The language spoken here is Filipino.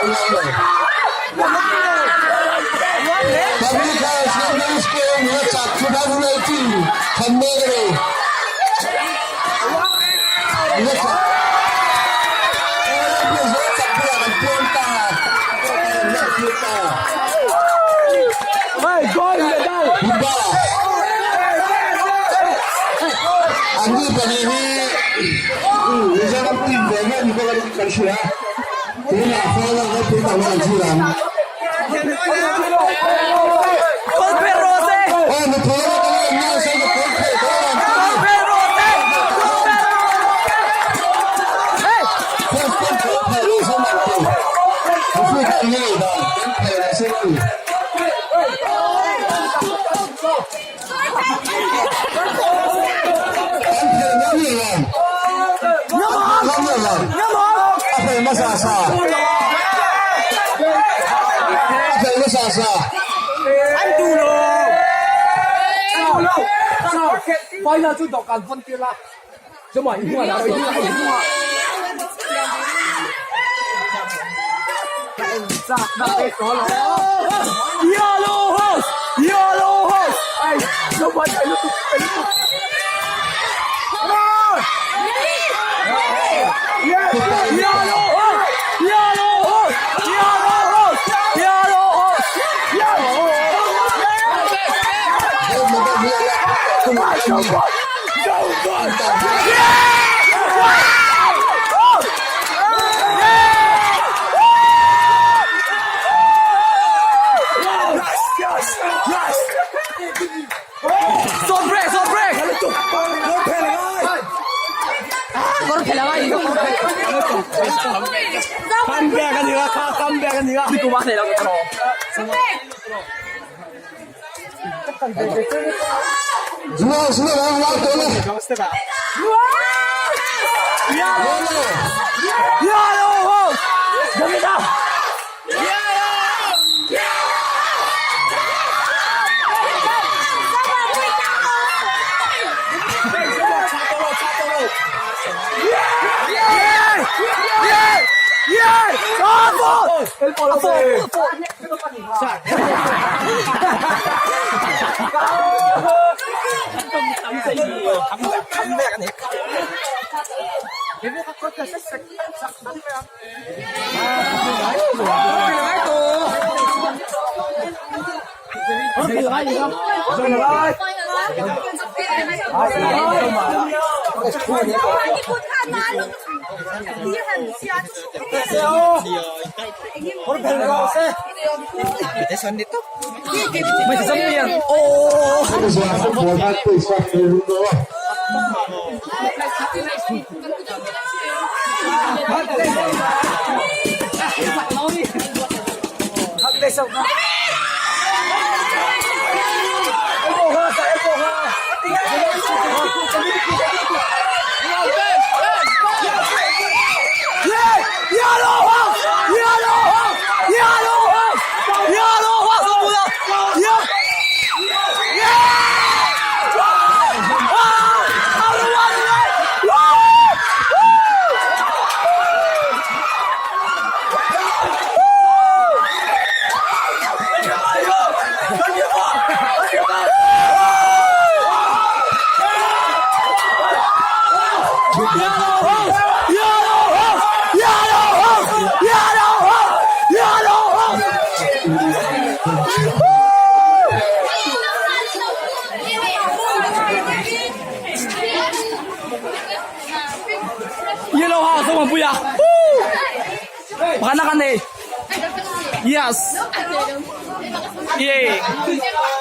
Public students को चाक्षुषाची खंडेगरे Anggi panini bisa nanti banyak juga lagi kerja. Ini apa lagi kita mengajukan? Colperose! Oh, betul kalau ini saya Colperose! Apa yang masasa? Apa yang masasa? Quay ra chú đọc cần phân kia là cho mọi người là Yellow horse! Yellow horse! Ay, cho mọi người nó tục. Come on! Yellow horse! Yellow horse! Yellow horse! Yellow horse! Yellow horse! No one! Son break! Comeback kan dia, comeback kan dia. Di rumah saya lagi terus. Sudah, waktu ini. Yellow! Jangan dah. El polo May sasakyan. Oh! Yellow house, sama Buya. Baka na ka na eh. Yes. Yeah.